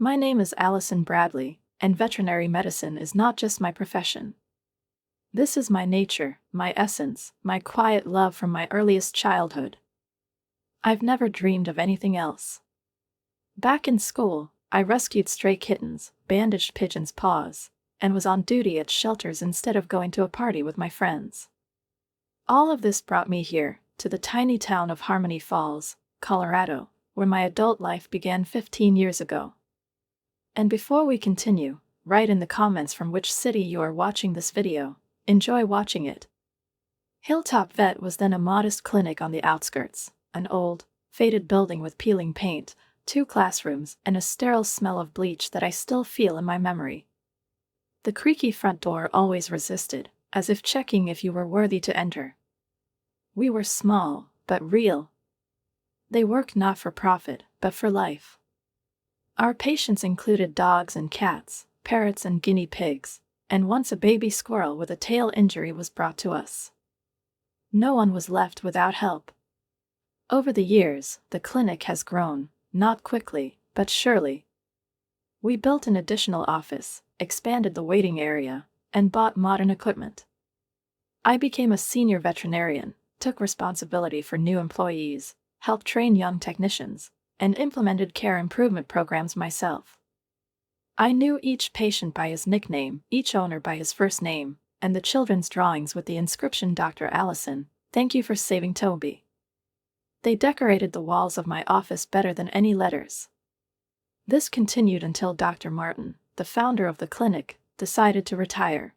My name is Allison Bradley, and veterinary medicine is not just my profession. This is my nature, my essence, my quiet love from my earliest childhood. I've never dreamed of anything else. Back in school, I rescued stray kittens, bandaged pigeons' paws, and was on duty at shelters instead of going to a party with my friends. All of this brought me here, to the tiny town of Harmony Falls, Colorado, where my adult life began 15 years ago. And before we continue, write in the comments from which city you are watching this video. Enjoy watching it. Hilltop Vet was then a modest clinic on the outskirts, an old, faded building with peeling paint, 2 classrooms, and a sterile smell of bleach that I still feel in my memory. The creaky front door always resisted, as if checking if you were worthy to enter. We were small, but real. They worked not for profit, but for life. Our patients included dogs and cats, parrots and guinea pigs, and once a baby squirrel with a tail injury was brought to us. No one was left without help. Over the years, the clinic has grown, not quickly, but surely. We built an additional office, expanded the waiting area, and bought modern equipment. I became a senior veterinarian, took responsibility for new employees, helped train young technicians, and implemented care improvement programs myself. I knew each patient by his nickname, each owner by his first name, and the children's drawings with the inscription Dr. Allison, thank you for saving Toby. They decorated the walls of my office better than any letters. This continued until Dr. Martin, the founder of the clinic, decided to retire.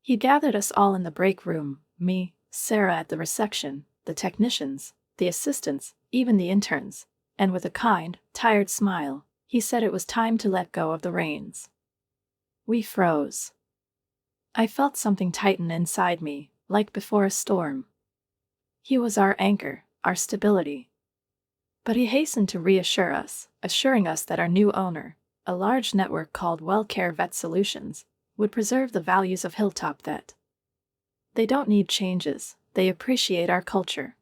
He gathered us all in the break room, me, Sarah at the reception, the technicians, the assistants, even the interns, and with a kind, tired smile, he said it was time to let go of the reins. We froze. I felt something tighten inside me, like before a storm. He was our anchor, our stability. But he hastened to reassure us, assuring us that our new owner, a large network called WellCare Vet Solutions, would preserve the values of Hilltop Vet. They don't need changes, they appreciate our culture.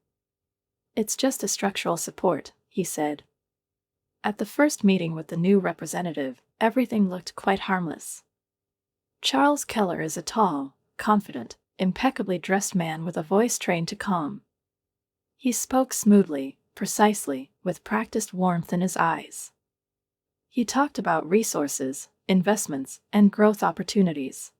It's just a structural support, he said. At the first meeting with the new representative, everything looked quite harmless. Charles Keller is a tall, confident, impeccably dressed man with a voice trained to calm. He spoke smoothly, precisely, with practiced warmth in his eyes. He talked about resources, investments, and growth opportunities.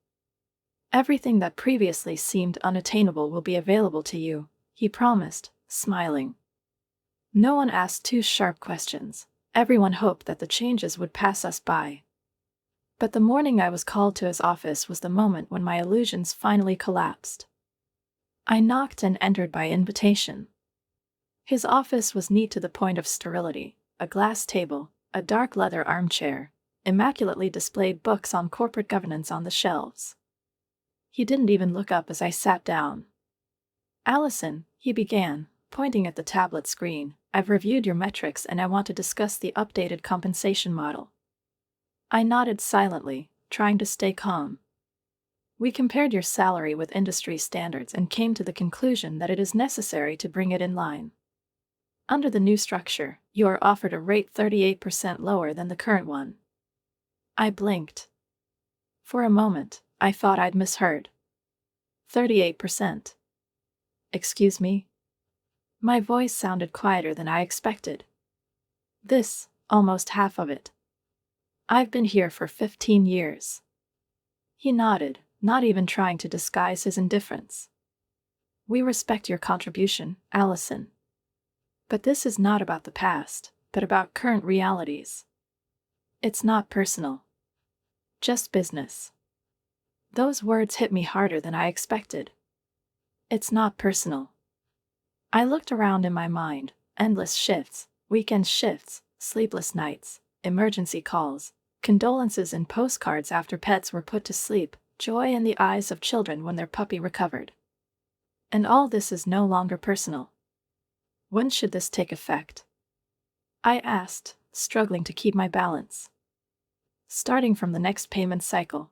Everything that previously seemed unattainable will be available to you, he promised, smiling. No one asked too sharp questions. Everyone hoped that the changes would pass us by. But the morning I was called to his office was the moment when my illusions finally collapsed. I knocked and entered by invitation. His office was neat to the point of sterility, a glass table, a dark leather armchair, immaculately displayed books on corporate governance on the shelves. He didn't even look up as I sat down. Allison, he began, pointing at the tablet screen, I've reviewed your metrics and I want to discuss the updated compensation model. I nodded silently, trying to stay calm. We compared your salary with industry standards and came to the conclusion that it is necessary to bring it in line. Under the new structure, you are offered a rate 38% lower than the current one. I blinked. For a moment, I thought I'd misheard. 38%. Excuse me? My voice sounded quieter than I expected. This, almost half of it. I've been here for 15 years. He nodded, not even trying to disguise his indifference. We respect your contribution, Allison. But this is not about the past, but about current realities. It's not personal. Just business. Those words hit me harder than I expected. It's not personal. I looked around in my mind, endless shifts, weekend shifts, sleepless nights, emergency calls, condolences and postcards after pets were put to sleep, joy in the eyes of children when their puppy recovered. And all this is no longer personal. When should this take effect? I asked, struggling to keep my balance. Starting from the next payment cycle.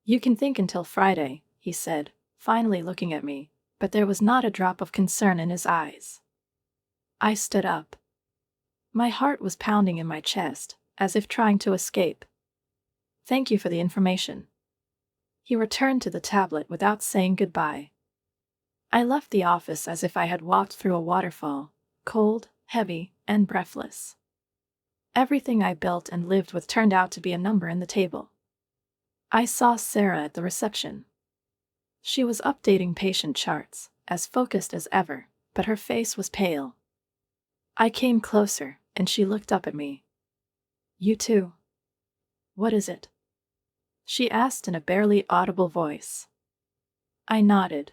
You can think until Friday, he said, finally looking at me, but there was not a drop of concern in his eyes. I stood up. My heart was pounding in my chest, as if trying to escape. Thank you for the information. He returned to the tablet without saying goodbye. I left the office as if I had walked through a waterfall, cold, heavy, and breathless. Everything I built and lived with turned out to be a number in the table. I saw Sarah at the reception. She was updating patient charts, as focused as ever, but her face was pale. I came closer, and she looked up at me. You too? What is it? She asked in a barely audible voice. I nodded.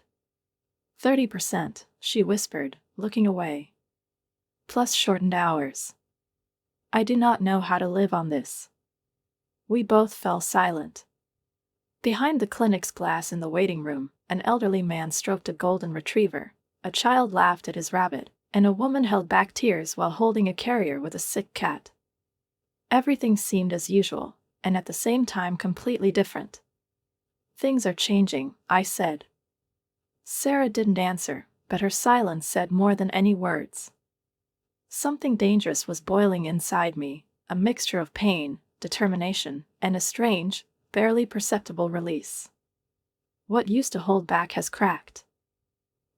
30%, she whispered, looking away. Plus shortened hours. I do not know how to live on this. We both fell silent. Behind the clinic's glass in the waiting room, an elderly man stroked a golden retriever, a child laughed at his rabbit, and a woman held back tears while holding a carrier with a sick cat. Everything seemed as usual, and at the same time completely different. Things are changing, I said. Sarah didn't answer, but her silence said more than any words. Something dangerous was boiling inside me, a mixture of pain, determination, and a strange, barely perceptible release. What used to hold back has cracked.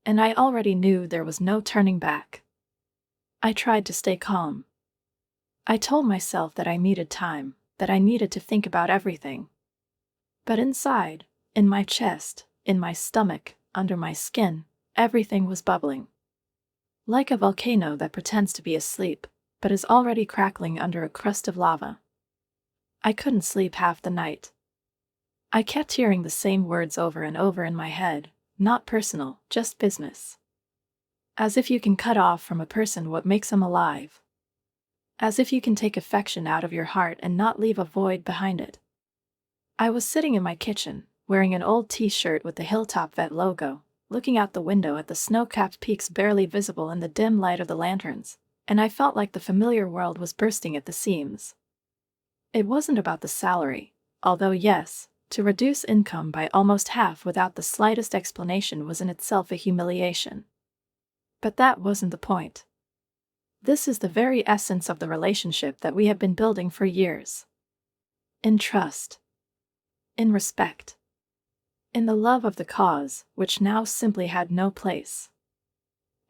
And I already knew there was no turning back. I tried to stay calm. I told myself that I needed time, that I needed to think about everything. But inside, in my chest, in my stomach, under my skin, everything was bubbling. Like a volcano that pretends to be asleep, but is already crackling under a crust of lava. I couldn't sleep half the night. I kept hearing the same words over and over in my head, not personal, just business. As if you can cut off from a person what makes them alive. As if you can take affection out of your heart and not leave a void behind it. I was sitting in my kitchen, wearing an old t-shirt with the Hilltop Vet logo, looking out the window at the snow-capped peaks barely visible in the dim light of the lanterns, and I felt like the familiar world was bursting at the seams. It wasn't about the salary, although yes, to reduce income by almost half without the slightest explanation was in itself a humiliation. But that wasn't the point. This is the very essence of the relationship that we have been building for years. In trust. In respect. In the love of the cause, which now simply had no place.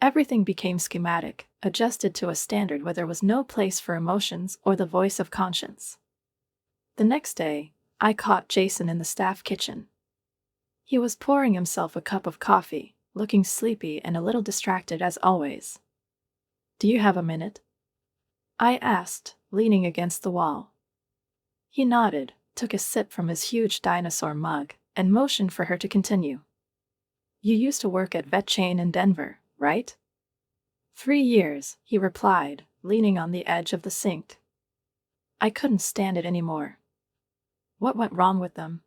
Everything became schematic, adjusted to a standard where there was no place for emotions or the voice of conscience. The next day, I caught Jason in the staff kitchen. He was pouring himself a cup of coffee, looking sleepy and a little distracted as always. Do you have a minute? I asked, leaning against the wall. He nodded, took a sip from his huge dinosaur mug, and motioned for her to continue. You used to work at vet chain in Denver, right? 3 years, he replied, leaning on the edge of the sink. I couldn't stand it anymore. What went wrong with them?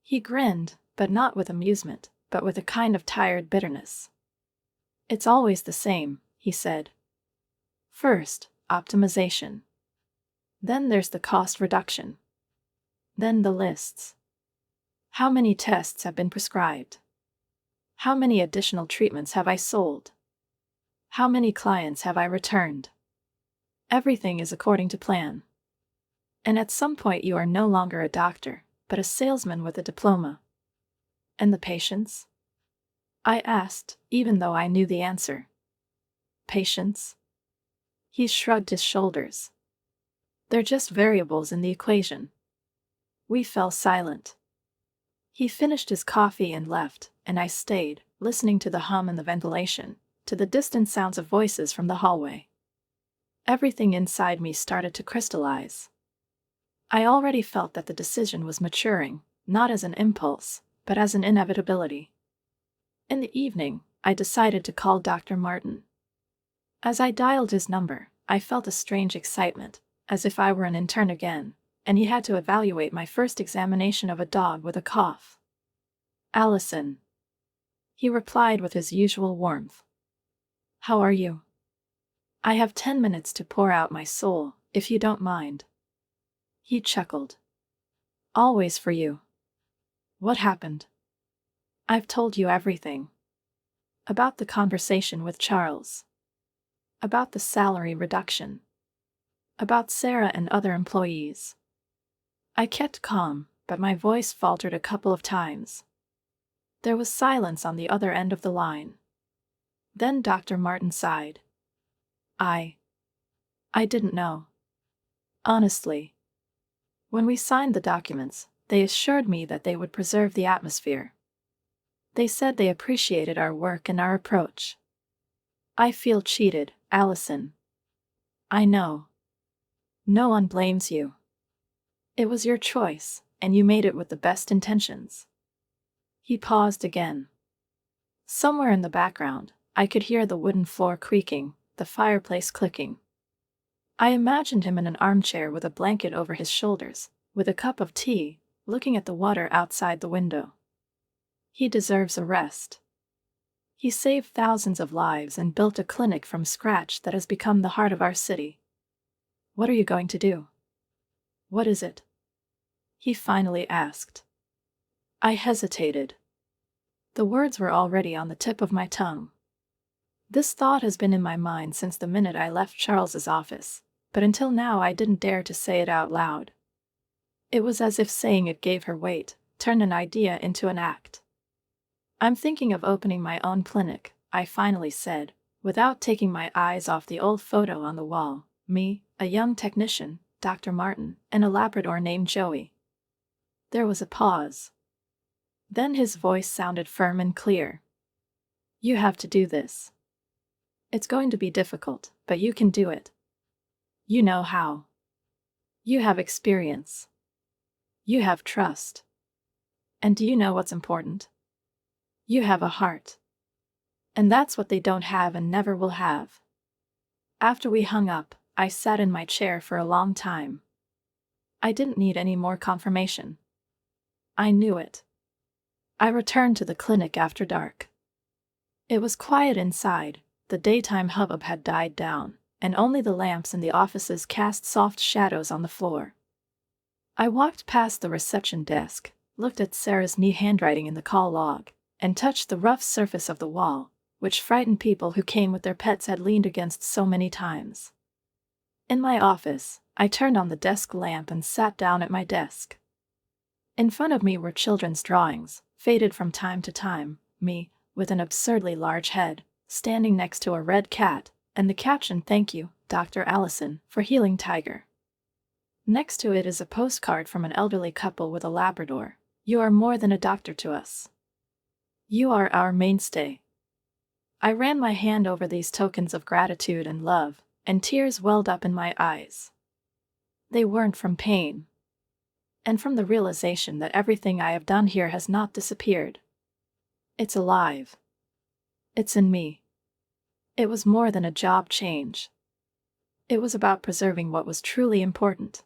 He grinned, but not with amusement, but with a kind of tired bitterness. It's always the same, he said. First, optimization. Then there's the cost reduction. Then the lists. How many tests have been prescribed? How many additional treatments have I sold? How many clients have I returned? Everything is according to plan. And at some point you are no longer a doctor, but a salesman with a diploma. And the patients? I asked, even though I knew the answer. Patients? He shrugged his shoulders. They're just variables in the equation. We fell silent. He finished his coffee and left, and I stayed, listening to the hum and the ventilation, to the distant sounds of voices from the hallway. Everything inside me started to crystallize. I already felt that the decision was maturing, not as an impulse, but as an inevitability. In the evening, I decided to call Dr. Martin. As I dialed his number, I felt a strange excitement, as if I were an intern again, and he had to evaluate my first examination of a dog with a cough. Allison. He replied with his usual warmth. How are you? I have 10 minutes to pour out my soul, if you don't mind. He chuckled. Always for you. What happened? I've told you everything. About the conversation with Charles. About the salary reduction. About Sarah and other employees. I kept calm, but my voice faltered a couple of times. There was silence on the other end of the line. Then Dr. Martin sighed. I didn't know. Honestly. When we signed the documents, they assured me that they would preserve the atmosphere. They said they appreciated our work and our approach. I feel cheated, Allison. I know. No one blames you. It was your choice, and you made it with the best intentions. He paused again. Somewhere in the background, I could hear the wooden floor creaking, the fireplace clicking. I imagined him in an armchair with a blanket over his shoulders, with a cup of tea, looking at the water outside the window. He deserves a rest. He saved thousands of lives and built a clinic from scratch that has become the heart of our city. What are you going to do? What is it? He finally asked. I hesitated. The words were already on the tip of my tongue. This thought has been in my mind since the minute I left Charles's office, but until now I didn't dare to say it out loud. It was as if saying it gave her weight, turned an idea into an act. I'm thinking of opening my own clinic, I finally said, without taking my eyes off the old photo on the wall, me, a young technician, Dr. Martin, and a Labrador named Joey. There was a pause. Then his voice sounded firm and clear. You have to do this. It's going to be difficult, but you can do it. You know how. You have experience. You have trust. And do you know what's important? You have a heart. And that's what they don't have and never will have. After we hung up, I sat in my chair for a long time. I didn't need any more confirmation. I knew it. I returned to the clinic after dark. It was quiet inside, the daytime hubbub had died down, and only the lamps in the offices cast soft shadows on the floor. I walked past the reception desk, looked at Sarah's neat handwriting in the call log, and touched the rough surface of the wall, which frightened people who came with their pets had leaned against so many times. In my office, I turned on the desk lamp and sat down at my desk. In front of me were children's drawings, faded from time to time, me, with an absurdly large head, standing next to a red cat, and the caption, "Thank you, Dr. Allison, for healing Tiger." Next to it is a postcard from an elderly couple with a Labrador. You are more than a doctor to us. You are our mainstay. I ran my hand over these tokens of gratitude and love, and tears welled up in my eyes. They weren't from pain, and from the realization that everything I have done here has not disappeared. It's alive. It's in me. It was more than a job change. It was about preserving what was truly important.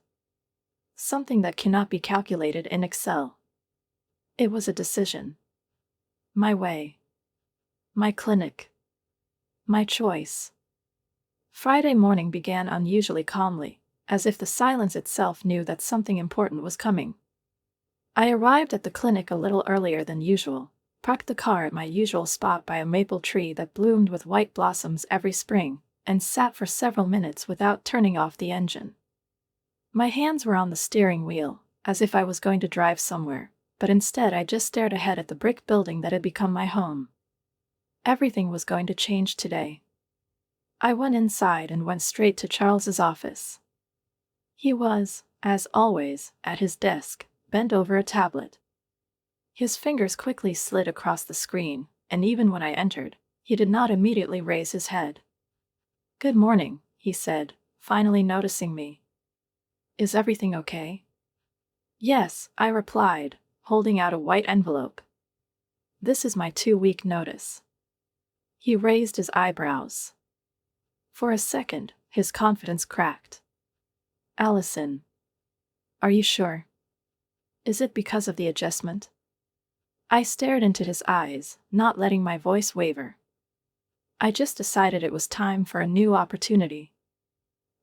Something that cannot be calculated in Excel. It was a decision. My way. My clinic. My choice. Friday morning began unusually calmly, as if the silence itself knew that something important was coming. I arrived at the clinic a little earlier than usual, parked the car at my usual spot by a maple tree that bloomed with white blossoms every spring, and sat for several minutes without turning off the engine. My hands were on the steering wheel, as if I was going to drive somewhere, but instead I just stared ahead at the brick building that had become my home. Everything was going to change today. I went inside and went straight to Charles's office. He was, as always, at his desk, bent over a tablet. His fingers quickly slid across the screen, and even when I entered, he did not immediately raise his head. "Good morning," he said, finally noticing me. "Is everything okay?" "Yes," I replied, holding out a white envelope. "This is my 2-week notice." He raised his eyebrows. For a second, his confidence cracked. "Allison, are you sure? Is it because of the adjustment?" I stared into his eyes, not letting my voice waver. I just decided it was time for a new opportunity.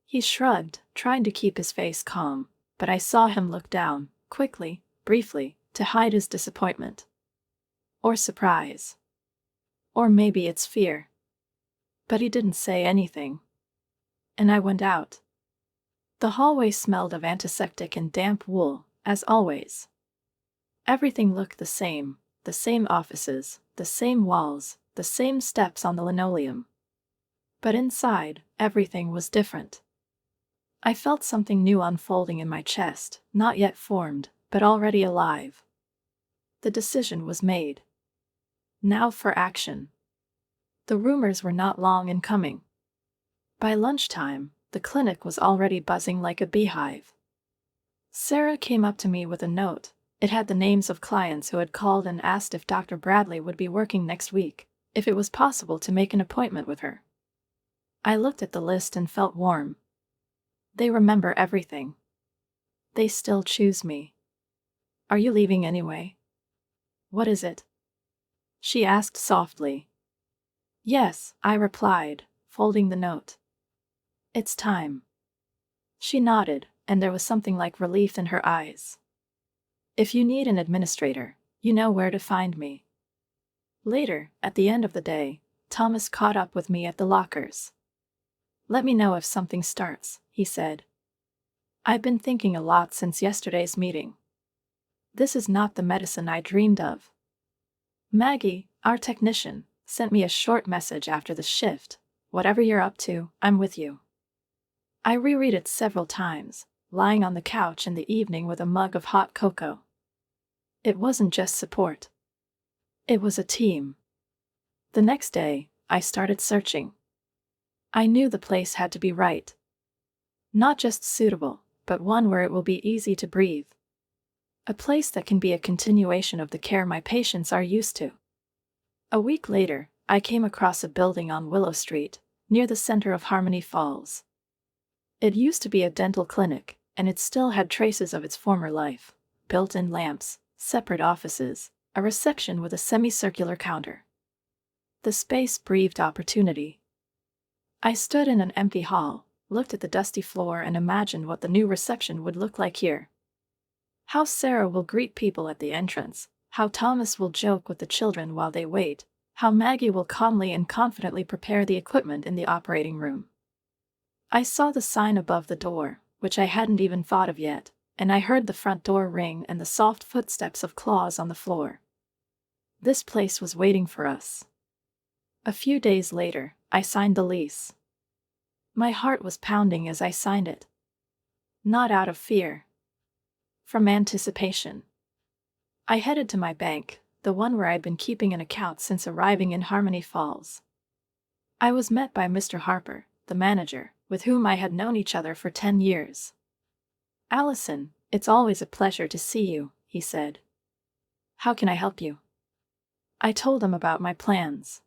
He shrugged, trying to keep his face calm, but I saw him look down, quickly, briefly, to hide his disappointment. Or surprise. Or maybe it's fear. But he didn't say anything. And I went out. The hallway smelled of antiseptic and damp wool, as always. Everything looked the same offices, the same walls, the same steps on the linoleum. But inside, everything was different. I felt something new unfolding in my chest, not yet formed, but already alive. The decision was made. Now for action. The rumors were not long in coming. By lunchtime, the clinic was already buzzing like a beehive. Sarah came up to me with a note. It had the names of clients who had called and asked if Dr. Bradley would be working next week, if it was possible to make an appointment with her. I looked at the list and felt warm. They remember everything. They still choose me. Are you leaving anyway? What is it? She asked softly. Yes, I replied, folding the note. It's time. She nodded, and there was something like relief in her eyes. If you need an administrator, you know where to find me. Later, at the end of the day, Thomas caught up with me at the lockers. Let me know if something starts, he said. I've been thinking a lot since yesterday's meeting. This is not the medicine I dreamed of. Maggie, our technician, sent me a short message after the shift. Whatever you're up to, I'm with you. I reread it several times, lying on the couch in the evening with a mug of hot cocoa. It wasn't just support. It was a team. The next day, I started searching. I knew the place had to be right. Not just suitable, but one where it will be easy to breathe. A place that can be a continuation of the care my patients are used to. A week later, I came across a building on Willow Street, near the center of Harmony Falls. It used to be a dental clinic, and it still had traces of its former life. Built-in lamps, separate offices, a reception with a semicircular counter. The space breathed opportunity. I stood in an empty hall, looked at the dusty floor and imagined what the new reception would look like here. How Sarah will greet people at the entrance, how Thomas will joke with the children while they wait, how Maggie will calmly and confidently prepare the equipment in the operating room. I saw the sign above the door, which I hadn't even thought of yet, and I heard the front door ring and the soft footsteps of claws on the floor. This place was waiting for us. A few days later, I signed the lease. My heart was pounding as I signed it. Not out of fear. From anticipation. I headed to my bank, the one where I'd been keeping an account since arriving in Harmony Falls. I was met by Mr. Harper, the manager, with whom I had known each other for 10 years. Allison, it's always a pleasure to see you, he said. How can I help you? I told him about my plans.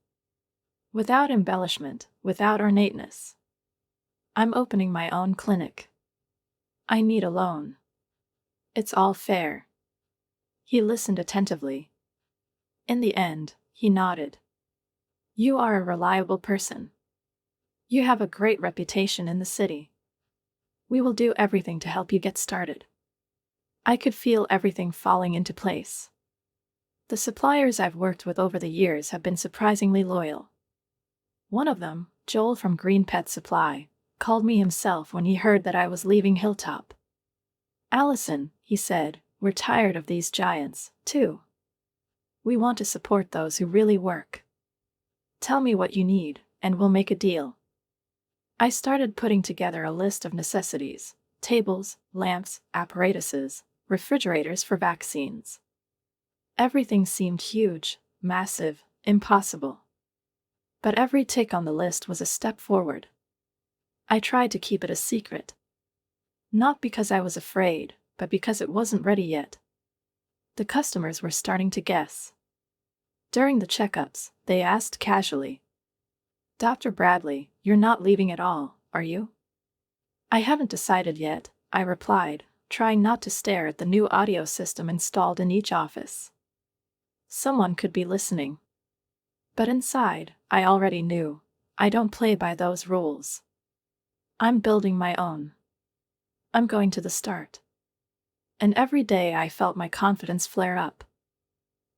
Without embellishment, without ornateness. I'm opening my own clinic. I need a loan. It's all fair. He listened attentively. In the end, he nodded. You are a reliable person. You have a great reputation in the city. We will do everything to help you get started. I could feel everything falling into place. The suppliers I've worked with over the years have been surprisingly loyal. One of them, Joel from Green Pet Supply, called me himself when he heard that I was leaving Hilltop. Allison, he said, we're tired of these giants, too. We want to support those who really work. Tell me what you need, and we'll make a deal. I started putting together a list of necessities: tables, lamps, apparatuses, refrigerators for vaccines. Everything seemed huge, massive, impossible. But every tick on the list was a step forward. I tried to keep it a secret. Not because I was afraid, but because it wasn't ready yet. The customers were starting to guess. During the checkups, they asked casually, Dr. Bradley, you're not leaving at all, are you? I haven't decided yet, I replied, trying not to stare at the new audio system installed in each office. Someone could be listening. But inside, I already knew, I don't play by those rules. I'm building my own. I'm going to the start. And every day I felt my confidence flare up.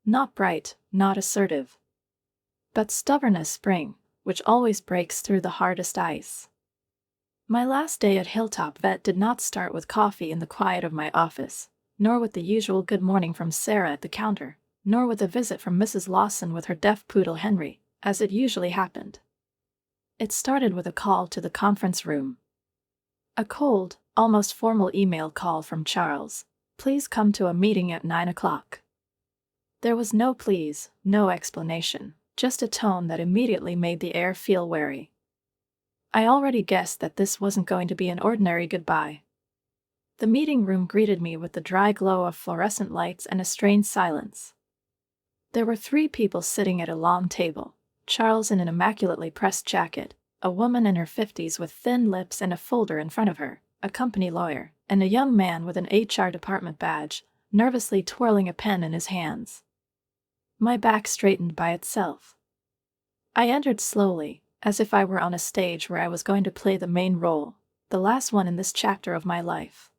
Not bright, not assertive. But stubborn as spring, which always breaks through the hardest ice. My last day at Hilltop Vet did not start with coffee in the quiet of my office, nor with the usual good morning from Sarah at the counter, nor with a visit from Mrs. Lawson with her deaf poodle Henry, as it usually happened. It started with a call to the conference room. A cold, almost formal email call from Charles. Please come to a meeting at 9 o'clock. There was no please, no explanation, just a tone that immediately made the air feel wary. I already guessed that this wasn't going to be an ordinary goodbye. The meeting room greeted me with the dry glow of fluorescent lights and a strained silence. There were 3 people sitting at a long table: Charles in an immaculately pressed jacket, a woman in her 50s with thin lips and a folder in front of her, a company lawyer, and a young man with an HR department badge, nervously twirling a pen in his hands. My back straightened by itself. I entered slowly, as if I were on a stage where I was going to play the main role, the last one in this chapter of my life.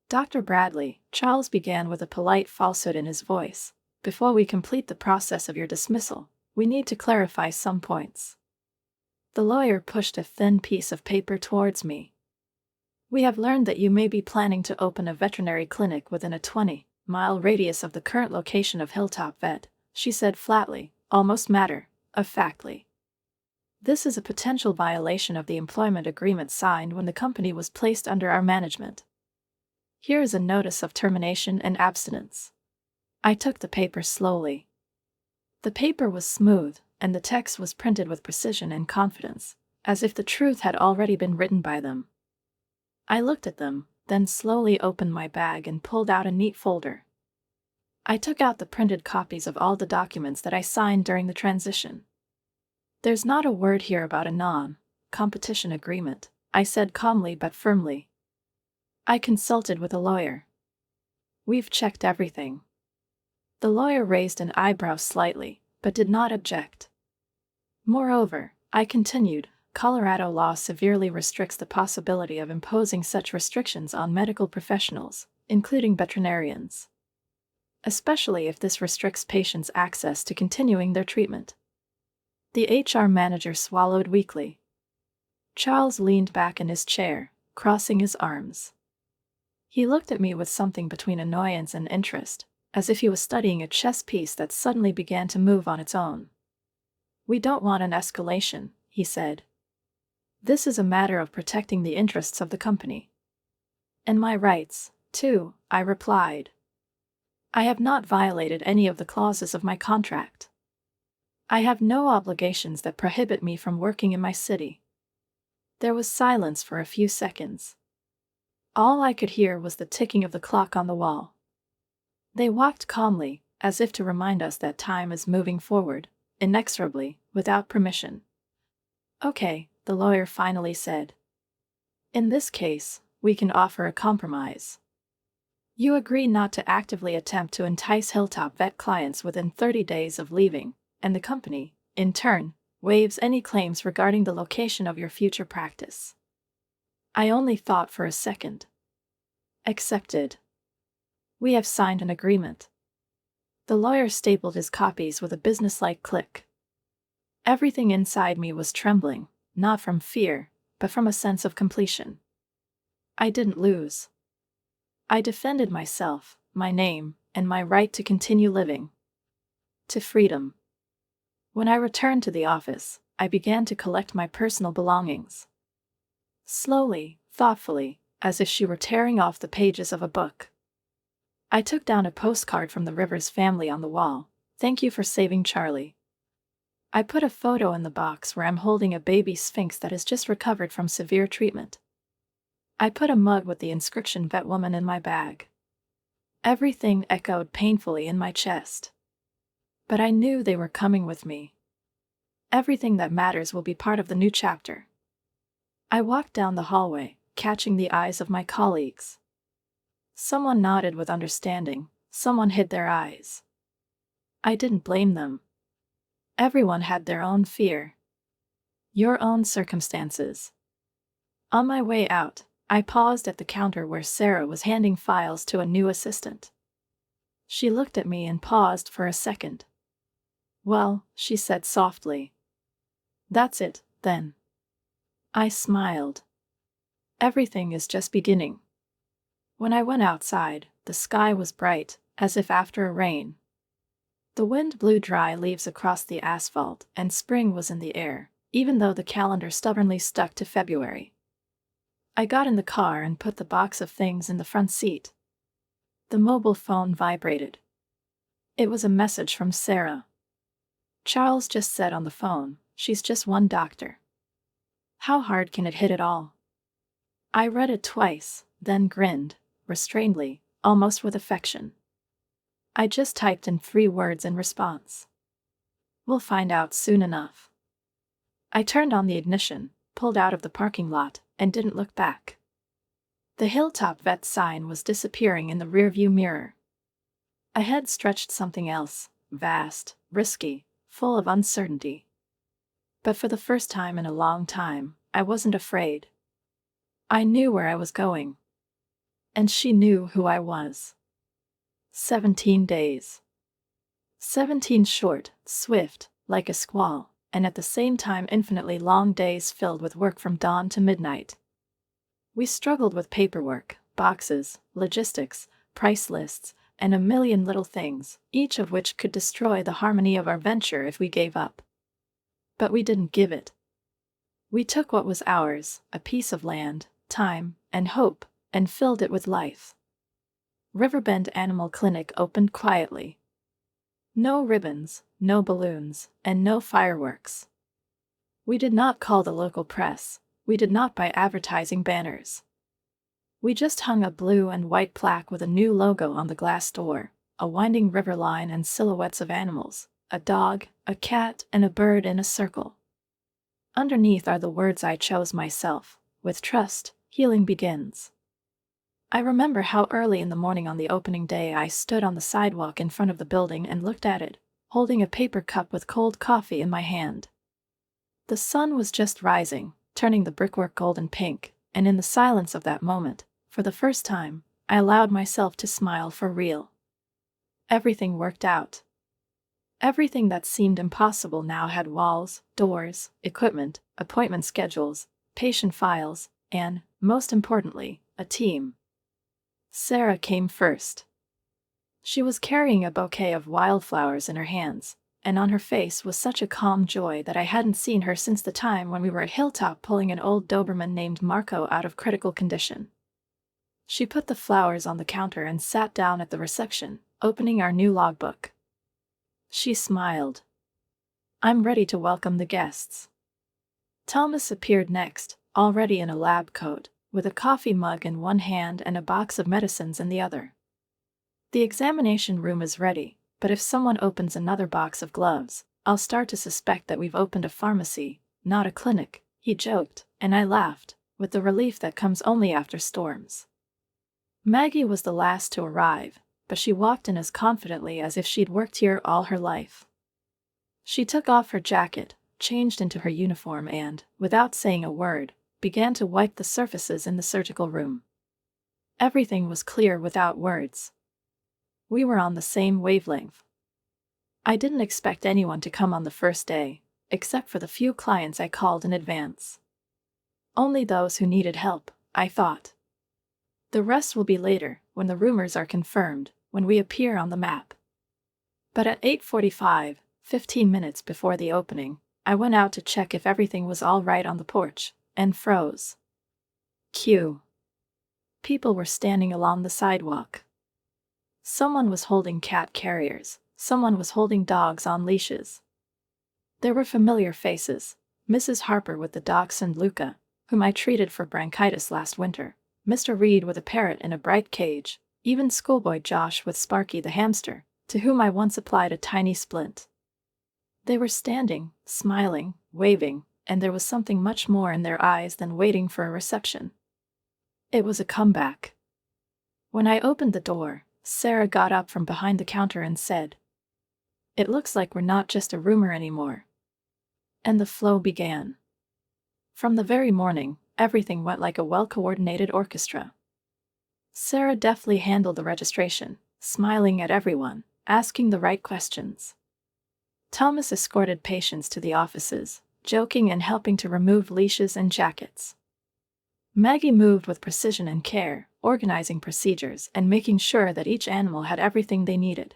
Dr. Bradley, Charles began with a polite falsehood in his voice, before we complete the process of your dismissal, we need to clarify some points. The lawyer pushed a thin piece of paper towards me. We have learned that you may be planning to open a veterinary clinic within a 20-mile radius of the current location of Hilltop Vet, she said flatly, almost matter-of-factly. This is a potential violation of the employment agreement signed when the company was placed under our management. Here is a notice of termination and abstinence. I took the paper slowly. The paper was smooth, and the text was printed with precision and confidence, as if the truth had already been written by them. I looked at them, then slowly opened my bag and pulled out a neat folder. I took out the printed copies of all the documents that I signed during the transition. There's not a word here about a non-competition agreement, I said calmly but firmly. I consulted with a lawyer. We've checked everything. The lawyer raised an eyebrow slightly, but did not object. Moreover, I continued, Colorado law severely restricts the possibility of imposing such restrictions on medical professionals, including veterinarians. Especially if this restricts patients' access to continuing their treatment. The HR manager swallowed weakly. Charles leaned back in his chair, crossing his arms. He looked at me with something between annoyance and interest, as if he was studying a chess piece that suddenly began to move on its own. We don't want an escalation, he said. This is a matter of protecting the interests of the company. And my rights, too, I replied. I have not violated any of the clauses of my contract. I have no obligations that prohibit me from working in my city. There was silence for a few seconds. All I could hear was the ticking of the clock on the wall. They walked calmly, as if to remind us that time is moving forward, inexorably, without permission. Okay, the lawyer finally said. In this case, we can offer a compromise. You agree not to actively attempt to entice Hilltop Vet clients within 30 days of leaving, and the company, in turn, waives any claims regarding the location of your future practice. I only thought for a second. Accepted. We have signed an agreement. The lawyer stapled his copies with a businesslike click. Everything inside me was trembling, not from fear, but from a sense of completion. I didn't lose. I defended myself, my name, and my right to continue living. To freedom. When I returned to the office, I began to collect my personal belongings. Slowly, thoughtfully, as if she were tearing off the pages of a book. I took down a postcard from the Rivers family on the wall. Thank you for saving Charlie. I put a photo in the box where I'm holding a baby sphinx that has just recovered from severe treatment. I put a mug with the inscription Vet Woman in my bag. Everything echoed painfully in my chest. But I knew they were coming with me. Everything that matters will be part of the new chapter. I walked down the hallway, catching the eyes of my colleagues. Someone nodded with understanding, someone hid their eyes. I didn't blame them. Everyone had their own fear. Your own circumstances. On my way out, I paused at the counter where Sarah was handing files to a new assistant. She looked at me and paused for a second. Well, she said softly. That's it, then. I smiled. Everything is just beginning. When I went outside, the sky was bright, as if after a rain. The wind blew dry leaves across the asphalt, and spring was in the air, even though the calendar stubbornly stuck to February. I got in the car and put the box of things in the front seat. The mobile phone vibrated. It was a message from Sarah. Charles just said on the phone, "She's just one doctor." How hard can it hit it all? I read it twice, then grinned, restrainedly, almost with affection. I just typed in 3 words in response. "We'll find out soon enough." I turned on the ignition, pulled out of the parking lot, and didn't look back. The Hilltop Vet sign was disappearing in the rearview mirror. Ahead stretched something else, vast, risky, full of uncertainty. But for the first time in a long time, I wasn't afraid. I knew where I was going. And she knew who I was. 17 days. 17 short, swift, like a squall, and at the same time infinitely long days filled with work from dawn to midnight. We struggled with paperwork, boxes, logistics, price lists, and a million little things, each of which could destroy the harmony of our venture if we gave up. But we didn't give it. We took what was ours, a piece of land, time, and hope, and filled it with life. Riverbend Animal Clinic opened quietly. No ribbons, no balloons, and no fireworks. We did not call the local press. We did not buy advertising banners. We just hung a blue and white plaque with a new logo on the glass door, a winding river line and silhouettes of animals, a dog, a cat, and a bird in a circle. Underneath are the words I chose myself: "With trust, healing begins." I remember how early in the morning on the opening day I stood on the sidewalk in front of the building and looked at it, holding a paper cup with cold coffee in my hand. The sun was just rising, turning the brickwork golden pink, and in the silence of that moment, for the first time, I allowed myself to smile for real. Everything worked out. Everything that seemed impossible now had walls, doors, equipment, appointment schedules, patient files, and, most importantly, a team. Sarah came first. She was carrying a bouquet of wildflowers in her hands, and on her face was such a calm joy that I hadn't seen her since the time when we were at Hilltop pulling an old Doberman named Marco out of critical condition. She put the flowers on the counter and sat down at the reception, opening our new logbook. She smiled. "I'm ready to welcome the guests." Thomas appeared next, already in a lab coat, with a coffee mug in one hand and a box of medicines in the other. "The examination room is ready, but if someone opens another box of gloves, I'll start to suspect that we've opened a pharmacy, not a clinic," he joked, and I laughed, with the relief that comes only after storms. Maggie was the last to arrive, but she walked in as confidently as if she'd worked here all her life. She took off her jacket, changed into her uniform and, without saying a word, began to wipe the surfaces in the surgical room. Everything was clear without words. We were on the same wavelength. I didn't expect anyone to come on the first day, except for the few clients I called in advance. Only those who needed help, I thought. The rest will be later, when the rumors are confirmed, when we appear on the map. But at 8:45, 15 minutes before the opening, I went out to check if everything was all right on the porch, and froze. Cue. People were standing along the sidewalk. Someone was holding cat carriers, someone was holding dogs on leashes. There were familiar faces: Mrs. Harper with the dachshund Luca, whom I treated for bronchitis last winter, Mr. Reed with a parrot in a bright cage, even schoolboy Josh with Sparky the hamster, to whom I once applied a tiny splint. They were standing, smiling, waving, and there was something much more in their eyes than waiting for a reception. It was a comeback. When I opened the door, Sarah got up from behind the counter and said, "It looks like we're not just a rumor anymore." And the flow began. From the very morning, everything went like a well-coordinated orchestra. Sarah deftly handled the registration, smiling at everyone, asking the right questions. Thomas escorted patients to the offices, joking and helping to remove leashes and jackets. Maggie moved with precision and care, organizing procedures and making sure that each animal had everything they needed.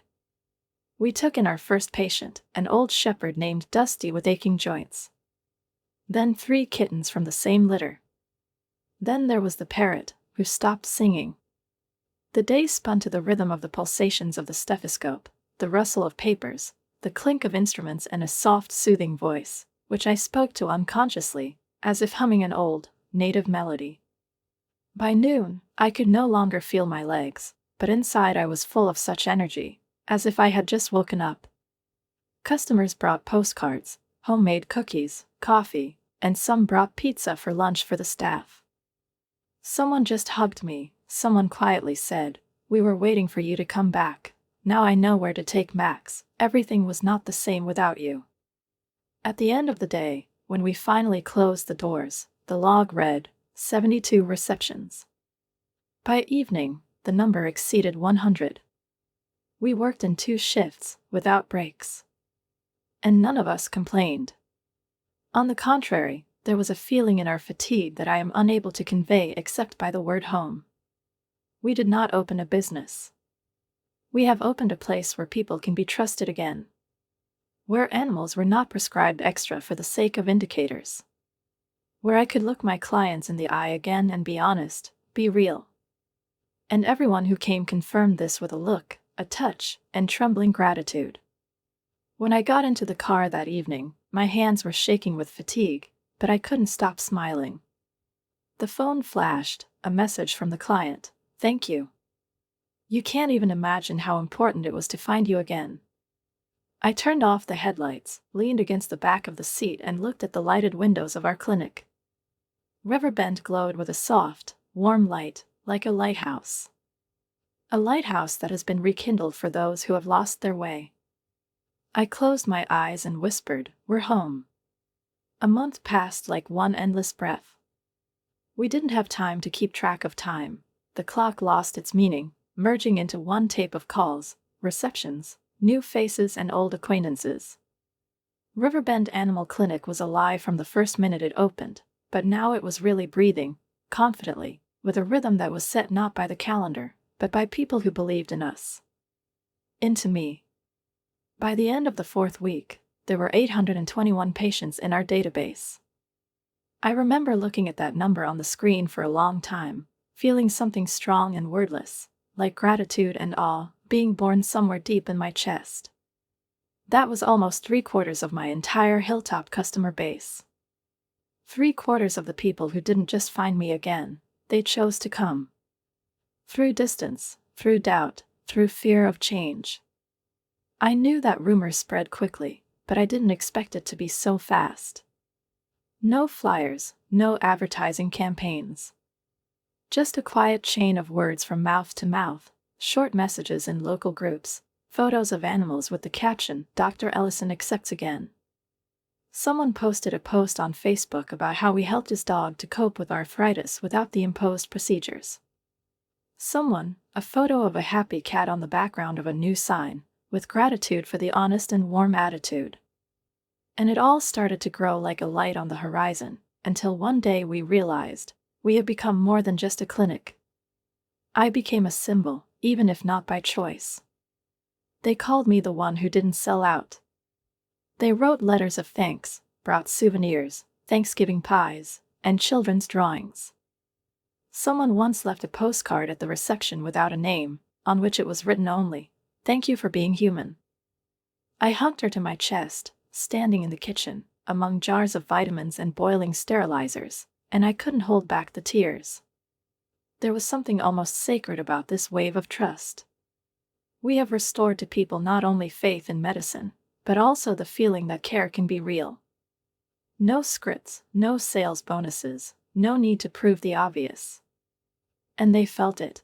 We took in our first patient, an old shepherd named Dusty with aching joints. Then 3 kittens from the same litter. Then there was the parrot, who stopped singing. The day spun to the rhythm of the pulsations of the stethoscope, the rustle of papers, the clink of instruments, and a soft, soothing voice, which I spoke to unconsciously, as if humming an old, native melody. By noon, I could no longer feel my legs, but inside I was full of such energy, as if I had just woken up. Customers brought postcards, homemade cookies, coffee, and some brought pizza for lunch for the staff. Someone just hugged me. Someone quietly said, "We were waiting for you to come back. Now I know where to take Max. Everything was not the same without you." At the end of the day, when we finally closed the doors, the log read, 72 receptions. By evening, the number exceeded 100. We worked in 2 shifts, without breaks. And none of us complained. On the contrary, there was a feeling in our fatigue that I am unable to convey except by the word home. We did not open a business. We have opened a place where people can be trusted again. Where animals were not prescribed extra for the sake of indicators. Where I could look my clients in the eye again and be honest, be real. And everyone who came confirmed this with a look, a touch, and trembling gratitude. When I got into the car that evening, my hands were shaking with fatigue, but I couldn't stop smiling. The phone flashed, a message from the client. "Thank you. You can't even imagine how important it was to find you again." I turned off the headlights, leaned against the back of the seat, and looked at the lighted windows of our clinic. Riverbend glowed with a soft, warm light, like a lighthouse. A lighthouse that has been rekindled for those who have lost their way. I closed my eyes and whispered, "We're home." A month passed like one endless breath. We didn't have time to keep track of time. The clock lost its meaning, merging into one tape of calls, receptions, new faces, and old acquaintances. Riverbend Animal Clinic was alive from the first minute it opened, but now it was really breathing, confidently, with a rhythm that was set not by the calendar, but by people who believed in us. Into me. By the end of the 4th week, there were 821 patients in our database. I remember looking at that number on the screen for a long time, feeling something strong and wordless, like gratitude and awe, being born somewhere deep in my chest. That was almost 3/4 of my entire Hilltop customer base. 3/4 of the people who didn't just find me again, they chose to come. Through distance, through doubt, through fear of change. I knew that rumors spread quickly, but I didn't expect it to be so fast. No flyers, no advertising campaigns. Just a quiet chain of words from mouth to mouth, short messages in local groups, photos of animals with the caption, "Dr. Ellison accepts again." Someone posted a post on Facebook about how we helped his dog to cope with arthritis without the imposed procedures. Someone, a photo of a happy cat on the background of a new sign, with gratitude for the honest and warm attitude. And it all started to grow like a light on the horizon, until one day we realized, we had become more than just a clinic. I became a symbol, even if not by choice. They called me the one who didn't sell out. They wrote letters of thanks, brought souvenirs, Thanksgiving pies, and children's drawings. Someone once left a postcard at the reception without a name, on which it was written only, "Thank you for being human." I hugged her to my chest, standing in the kitchen, among jars of vitamins and boiling sterilizers, and I couldn't hold back the tears. There was something almost sacred about this wave of trust. We have restored to people not only faith in medicine, but also the feeling that care can be real. No scripts, no sales bonuses, no need to prove the obvious. And they felt it.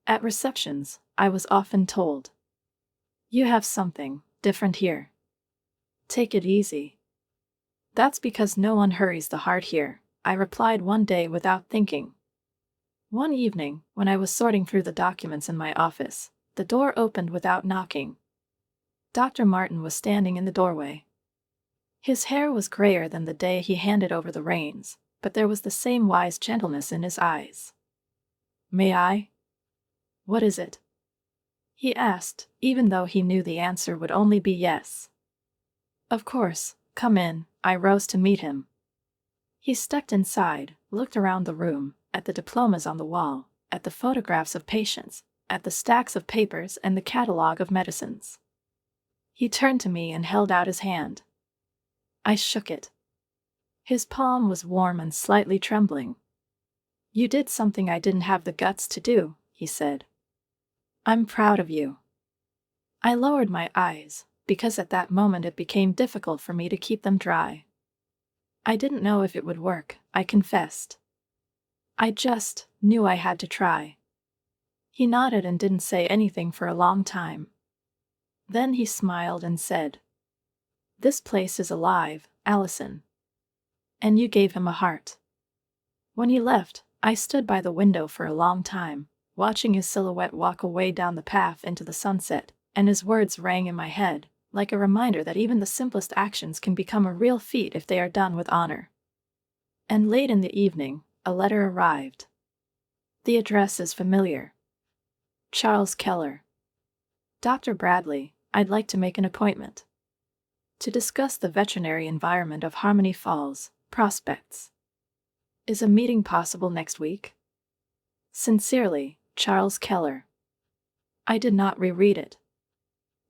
At receptions, I was often told, "You have something different here. Take it easy." "That's because no one hurries the heart here," I replied one day without thinking. One evening, when I was sorting through the documents in my office, the door opened without knocking. Dr. Martin was standing in the doorway. His hair was grayer than the day he handed over the reins, but there was the same wise gentleness in his eyes. "May I?" "What is it?" he asked, even though he knew the answer would only be yes. "Of course, come in." I rose to meet him. He stepped inside, looked around the room, at the diplomas on the wall, at the photographs of patients, at the stacks of papers and the catalog of medicines. He turned to me and held out his hand. I shook it. His palm was warm and slightly trembling. "You did something I didn't have the guts to do," he said. "I'm proud of you." I lowered my eyes, because at that moment it became difficult for me to keep them dry. I didn't know if it would work, I confessed. I just knew I had to try. He nodded and didn't say anything for a long time. Then he smiled and said, "This place is alive, Allison. And you gave him a heart." When he left, I stood by the window for a long time, watching his silhouette walk away down the path into the sunset, and his words rang in my head, like a reminder that even the simplest actions can become a real feat if they are done with honor. And late in the evening, a letter arrived. The address is familiar. Charles Keller. "Dr. Bradley, I'd like to make an appointment to discuss the veterinary environment of Harmony Falls, Prospects. Is a meeting possible next week? Sincerely, Charles Keller." I did not reread it.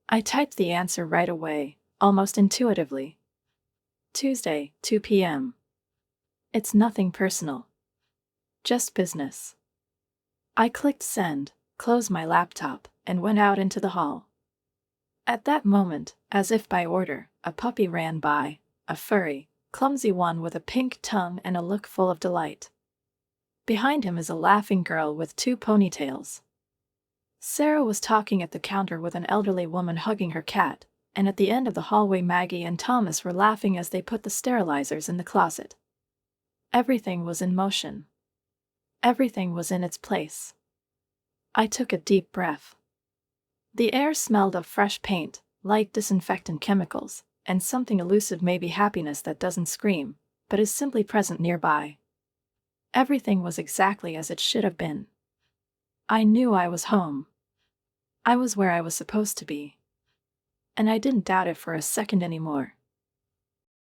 I typed the answer right away, almost intuitively. Tuesday, 2 p.m. It's nothing personal. Just business. I clicked send, closed my laptop, and went out into the hall. At that moment, as if by order, a puppy ran by, a furry, clumsy one with a pink tongue and a look full of delight. Behind him is a laughing girl with 2 ponytails. Sarah was talking at the counter with an elderly woman hugging her cat, and at the end of the hallway Maggie and Thomas were laughing as they put the sterilizers in the closet. Everything was in motion. Everything was in its place. I took a deep breath. The air smelled of fresh paint, light disinfectant chemicals, and something elusive, maybe happiness that doesn't scream, but is simply present nearby. Everything was exactly as it should have been. I knew I was home. I was where I was supposed to be. And I didn't doubt it for a second anymore.